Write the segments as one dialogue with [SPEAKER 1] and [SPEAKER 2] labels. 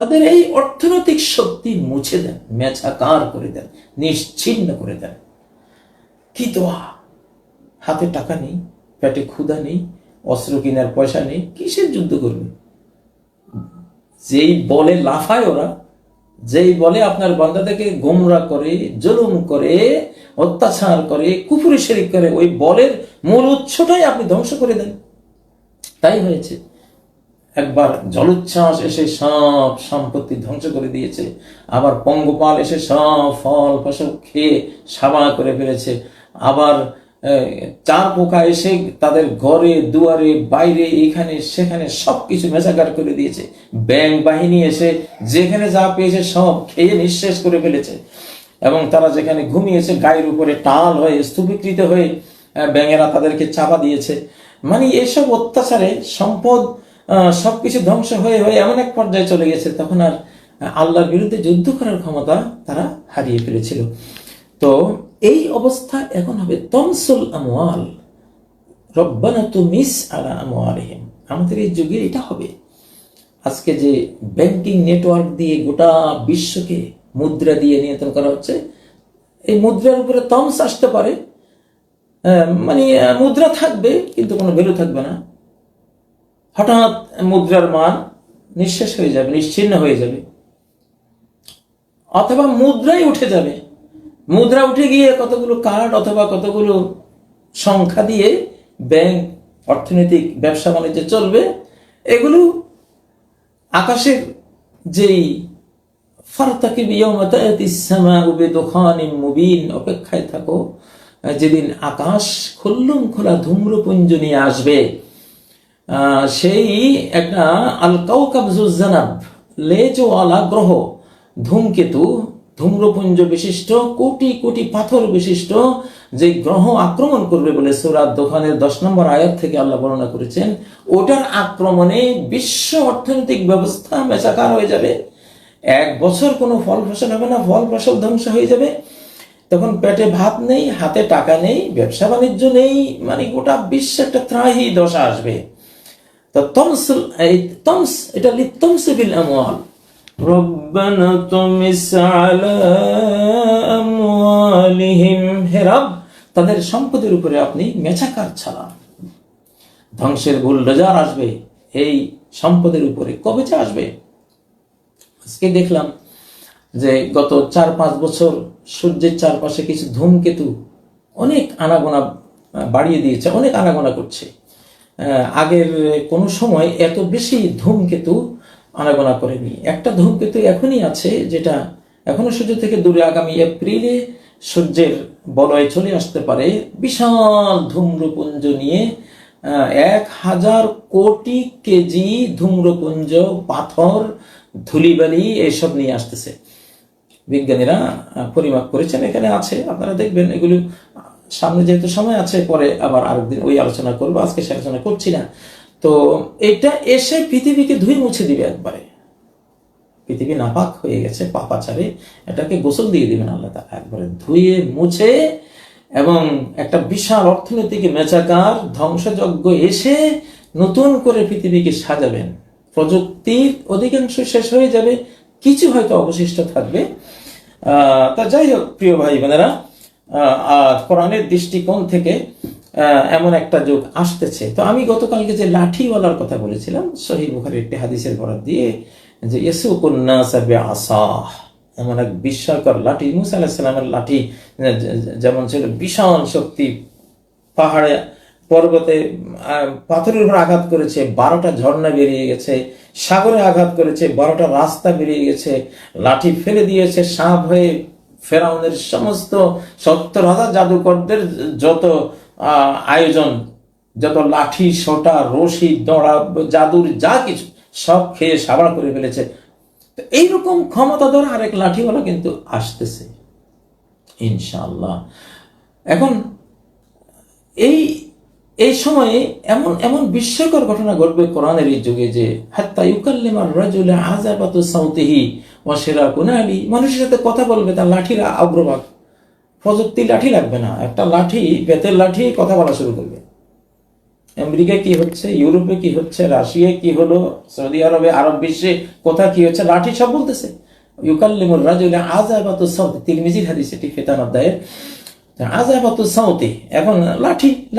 [SPEAKER 1] তাদের এই অর্থনৈতিক শক্তি মুছে দেন, মেছাকার করে দেন, নিশ্চিহ্ন করে দেন। কি দোয়া! হাতে টাকা নেই, পেটে ক্ষুধা নেই, অস্ত্র কেনার পয়সা নেই, কিসের যুদ্ধ করবে? যেই বলে লাফায় ওরা, যেই বলে আপনার বান্দাদেরকে গোমরা করে, জুলুম করে, অত্যাচার করে, কুফরি শিরক করে, ওই বলের মূল উৎসটাই আপনি ধ্বংস করে দেন। তাই হয়েছে। একবার জলোচ্ছ্বাস এসে সব সম্পত্তি ধ্বংস করে দিয়েছে, আবার পঙ্গপাল এসে সব ফল ফসল খেয়ে সাবা করে ফেলেছে, আবার চার পোকা এসে তাদের ঘরে দুয়ারে বাইরে এখানে সেখানে সবকিছু মেজাগার করে দিয়েছে, ব্যাঙ বাহিনী এসে যেখানে যা পেয়েছে সব খেয়ে নিঃশেষ করে ফেলেছে, এবং তারা যেখানে ঘুমিয়েছে গায়ের উপরে টাল হয়ে স্তূপীকৃত হয়ে ব্যাঙেরা তাদেরকে চাপা দিয়েছে। মানে এসব অত্যাচারে সম্পদ সবকিছু ধ্বংস হয়ে হয়ে এমন এক পর্যায়ে চলে গেছে, তখন আর আল্লাহর বিরুদ্ধে যুদ্ধ করার ক্ষমতা তারা হারিয়ে ফেলেছিল। তো এই অবস্থা এখন হবে তমসুল আমওয়াল রব্বানা তুমিস আলা আমওয়ালিহিম। আমাদের এই যুগে এটা হবে। আজকে যে ব্যাংকিং নেটওয়ার্ক দিয়ে গোটা বিশ্বকে মুদ্রা দিয়ে নিয়ন্ত্রণ করা হচ্ছে, এই মুদ্রার উপরে তমস আসতে পারে, মানে মুদ্রা থাকবে কিন্তু কোনো ভ্যালু থাকবে না। হঠাৎ মুদ্রার মান নিঃশেষ হয়ে যাবে, নিশ্চিহ্ন হয়ে যাবে, অথবা মুদ্রাই উঠে যাবে। মুদ্রা উঠে গিয়ে কতগুলো কার্ড অথবা কতগুলো সংখ্যা দিয়ে ব্যাংক অর্থনৈতিক ব্যবসা বাণিজ্য চলবে। এগুলো আকাশের যেই ফারতাকিব ইয়াওমা তা'তিস সামাউ বিদুখানিম মুবিন, অপেক্ষায় থাকো যেদিন আকাশ খুল্লুম খোলা ধূম্রপুঞ্জ নিয়ে আসবে। সেই একটা আল কাওকাব যুজ্জানাব, লেজওয়ালা গ্রহ ধূমকেতু, ধূম্রপুঞ্জ বিশিষ্ট, কোটি কোটি পাথর বিশিষ্ট যে গ্রহ আক্রমণ করবে বলে সূরা দোখানের 10 নম্বর আয়াত থেকে আল্লাহ বর্ণনা করেছেন। ওটার আক্রমণে বিশ্ব অর্থনৈতিক ব্যবস্থা মেচাকার হয়ে যাবে। 1 বছর কোনো ফল ফসল হবে না, ফল ফসল ধ্বংস হয়ে যাবে। তখন পেটে ভাত নেই, হাতে টাকা নেই, ব্যবসা বাণিজ্য নেই, মানে গোটা বিশ্বে একটা ত্রাহি দশা আসবে। তো তমস এটা লিতমসি বিল আমওয়াল, রব্বানা তুমিস আলা আমওয়ালিহিম, হে রব তাদের সম্পদের উপরে আপনি মেছাকার চালান। ধ্বংসের বুলডোজার আসবে এই সম্পদের উপরে। কবে যে আসবে? আজকে দেখলাম যে গত 4-5 বছর সূর্যের চারপাশে কিছু ধূমকেতু অনেক আনাগোনা বাড়িয়ে দিয়েছে, অনেক আনাগোনা করছে। আগের কোন সময় এত বেশি ধূমকেতু আনাগোনা করেনি। একটা ধূমকেতু এখনই আছে যেটা এখনো সূর্য থেকে দূরে, আগামী এপ্রিলে সূর্যের বলয়ে চলে আসতে পারে। বিশাল ধূম্রপুঞ্জ নিয়ে 1000 কোটি কেজি ধূম্রপুঞ্জ, পাথর, ধুলিবালি এসব নিয়ে আসতেছে। বিজ্ঞানীরা পরিমাপ করেছেন, এখানে আছে, আপনারা দেখবেন। এগুলো সামনে যেহেতু সময় আছে, পরে আবার আরেকদিন ওই আলোচনা করবো, আজকে সে আলোচনা করছি না। তো এটা এসে পৃথিবীকে ধুয়ে মুছে দিবে একবারে। পৃথিবী নাপাক হয়ে গেছে পাপাচারে, এটাকে গোসল দিয়ে দিবেন আল্লাহ তাআলা একবারে ধুয়ে মুছে, এবং একটা বিশাল অর্থনৈতিক মেচাকার ধ্বংসযজ্ঞ এসে নতুন করে পৃথিবীকে সাজাবেন। প্রযুক্তির অধিকাংশ শেষ হয়ে যাবে, কিছু হয়তো অবশিষ্ট থাকবে। তা যাই হোক প্রিয় ভাই বোনেরা, কোরআনের দৃষ্টিকোণ থেকে এমন একটা যুগ আসতেছে। তো আমি গতকালকে যে লাঠিওয়ালার কথা বলেছিলাম, সহিহ বুখারীর একটি হাদিসের বরাত দিয়ে, যে ইয়াসুকুন নাস বিআসাহ, এমন এক বিস্ময়কর লাঠি। মুসা আলাইহিস সালামের লাঠি যেমন ছিল বিশাল শক্তি, পাহাড়ে পর্বতে পাথরের উপর আঘাত করেছে, 12টা ঝর্ণা বেরিয়ে গেছে, সাগরে আঘাত করেছে, 12টা রাস্তা বেরিয়ে গেছে, লাঠি ফেলে দিয়েছে সাপ হয়ে ফেরাউনের সমস্ত 70,000 জাদুকরদের যত আয়োজন, যত লাঠি সোটা রশি দড়া জাদুর যা কিছু সব খেয়ে সাবাড় করে ফেলেছে। তো এইরকম ক্ষমতাধর আরেক লাঠিওয়ালা কিন্তু আসতেছে ইনশাআল্লাহ। এখন এই সময়ে এমন এমন বিস্ময়কর ঘটনা ঘটবে কোরআনের এই যুগে, যে হাত্তা ইউকাল্লিমার রাজুলা আযাবাতু সাউতিহি ওয়া শিরাকুন আলী, মানুষের সাথে কথা বলবে তার লাঠির আগ্রভাগ। প্রযুক্তি লাঠি লাগবে না, একটা লাঠি, বেতের লাঠি কথা বলা শুরু করবে। আমেরিকা কি হচ্ছে, ইউরোপে কি হচ্ছে, রাশিয়া কি হলো, সৌদি আরবে, আরব বিশ্বে কোথায় কি হচ্ছে, লাঠি সব বলতেছে। ইউকাল্লিমুর রাজুল আযাবাতু সাউতি, তিরমিজির হাদিস, এটি ফিতান অধ্যায়ের। আযাবাতু সাউতি, এখন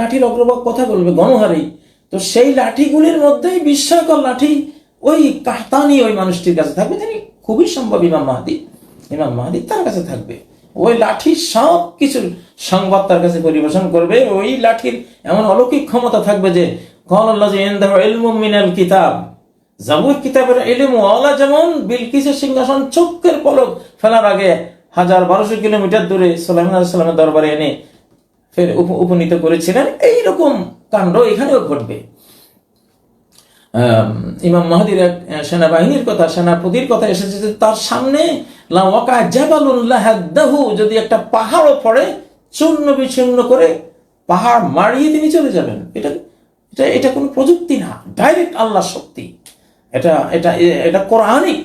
[SPEAKER 1] লাঠির অগ্রভাগ কথা বলবে গণহারেই। তো সেই লাঠিগুলির মধ্যেই বিস্ময়কর লাঠি ওই কাহতানি ওই মানুষটির কাছে থাকবে, তিনি খুবই সম্ভব ইমাম মাহদী তার কাছে থাকবে। ওই লাঠির সব কিছুর সংবাদ তার কাছে পরিবেশন করবে। ওই লাঠির এমন অলৌকিক ক্ষমতা থাকবে যে ক্বালাল্লাযী ইনদাহু ইলমুম মিনাল কিতাব, জাবুর কিতাবের ইলম ওয়ালা যেমন বিলকিসের সিংহাসন চোখের পলক ফেলার আগে 1200 কিলোমিটার দূরে সুলাইমান আলাইহিস সালামের দরবারে এনে ফের উপনীত করেছিলেন, এইরকম কাণ্ড এখানেও ঘটবে। ইমাম মাহদীর এক সেনাবাহিনীর কথা, সেনাপতির কথা এসেছে যে তার সামনে লাওয়াকা জাবালুন লাহাদাহু, যদি একটা পাহাড়ও পড়ে চূর্ণ বিচূর্ণ করে পাহাড় মারিয়ে তিনি চলে যাবেন। এটা কোনো প্রযুক্তি না, ডাইরেক্ট আল্লাহর শক্তি। এটা কোরআনিক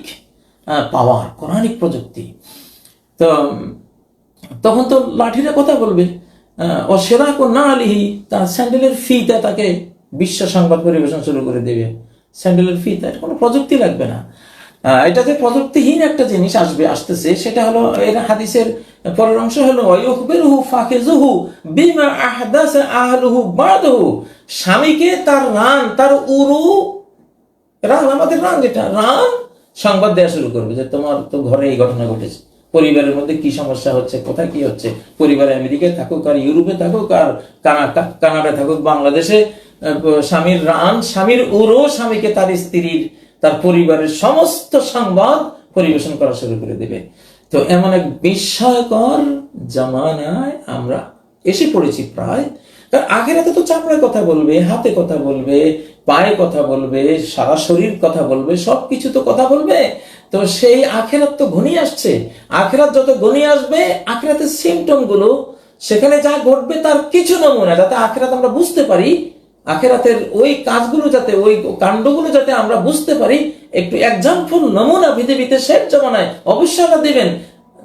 [SPEAKER 1] পাওয়ার, কোরআনিক প্রযুক্তি। তো তখন তো লাঠিরা কথা বলবে। ও সেরাক ও না আলিহি, তার স্যান্ডেলের ফিটা তাকে বিশ্ব সংবাদ পরিবেশন শুরু করে দেবে। স্যান্ডেলের ফিতা, এটা কোনো প্রযুক্তি লাগবে না। এটাতে প্রযুক্তিহীন একটা জিনিস আসতেছে, সেটা হলো এর হাদিসের পরের অংশ হলো ওয়ায়ুখবিরুহু ফাকিজুহু বিমা আহদাসা আহলুহু বাদাহু, স্বামীকে তার রান, তার উরু, রান আমাদের রান, যেটা রান সংবাদ দেওয়া শুরু করবে যে তোমার তো ঘরে এই ঘটনা ঘটেছে, পরিবারের মধ্যে কি সমস্যা হচ্ছে, কোথায় কি হচ্ছে, পরিবারে আমেরিকায় থাকুক আর ইউরোপে থাকুক আর কানাডায় থাকুক, বাংলাদেশে স্বামীর রান, স্বামীর উরু, স্বামীকে তার স্ত্রীর, তার পরিবারের সমস্ত সংবাদ পরিবেশন করা শুরু করে দেবে। তো এমন এক বিস্ময়কর জামানায় আমরা এসে পড়েছি প্রায়। কারণ আখিরাতে তো চামড়ায় কথা বলবে, হাতে কথা বলবে, পায়ে কথা বলবে, সারা শরীর কথা বলবে, সবকিছু তো কথা বলবে। তো সেই আখিরাত তো ঘনিয়ে আসছে। আখিরাত যত ঘনিয়ে আসবে, আখিরাতের সিমটম গুলো, সেখানে যা ঘটবে তার কিছু নমুনা, যাতে আখিরাত আমরা বুঝতে পারি, আখিরাতের ওই কাজগুলো যাতে, ওই কাণ্ডগুলো যাতে আমরা বুঝতে পারি, একটু এক্সাম্পল, নমুনা পৃথিবীতে শেষ জমানায় অবশ্যই আল্লাহ দিবেন,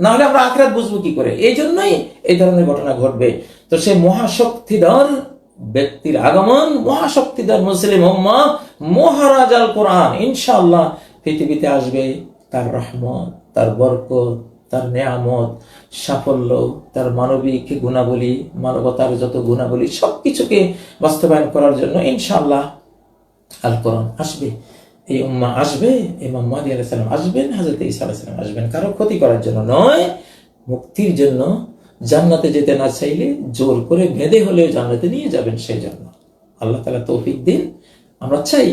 [SPEAKER 1] না হলে আমরা আখিরাত বুঝবো কি করে? এই জন্যই এই ধরনের ঘটনা ঘটবে। তো সেই মহাশক্তিধর ব্যক্তির আগমন, মহাশক্তিধর মুসলিম উম্মাহ, মহারাজ আল কোরআন ইনশাআল্লাহ পৃথিবীতে আসবে। তার রহমত, তার বরকত, তার নেয়ামত, সাফল্য, তার মানবিক গুণাবলী, মানবতার যত গুণাবলী, সবকিছুকে বাস্তবায়ন করার জন্য ইনশাআল্লাহ আল কোরআন আসবে। এই উম্মাহ আসবে, ইমাম মাহদী আলাইহিস সালাম আসবেন, হযরত ঈসা আলাইহিস সালাম আসবেন, কারো ক্ষতি করার জন্য নয়, মুক্তির জন্য। জান্নাতে যেতে না চাইলে জোর করে বেঁধে হলেও জান্নাতে নিয়ে যাবেন, সেই জন্য আল্লাহ তাআলা তৌফিক দিন। আমরা চাই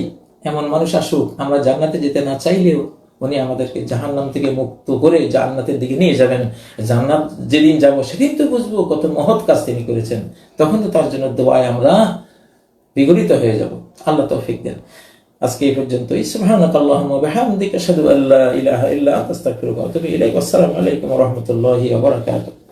[SPEAKER 1] এমন মানুষ আসুক, আমরা জান্নাতে যেতে না চাইলেও উনি আমাদেরকে জাহান্নাম থেকে মুক্ত করে জান্নাতের দিকে নিয়ে যাবেন। জান্নাত যেদিন যাব সেদিন তো বুঝবো কত মহৎ কাজ তিনি করেছেন, তখন তো তার জন্য দোয়ায় আমরা বিগলিত হয়ে যাব। আল্লাহ তৌফিক দেন। আজকে এই পর্যন্তই। সুবহানাকাল্লাহুম্মা ওয়া বিহামদিকা আশহাদু আল্লা ইলাহা ইল্লা আনতা আস্তাগফিরুকা ওয়া আতুবু ইলাইক। আসসালামু আলাইকুম ওয়া রাহমাতুল্লাহি ওয়া বারাকাতুহু।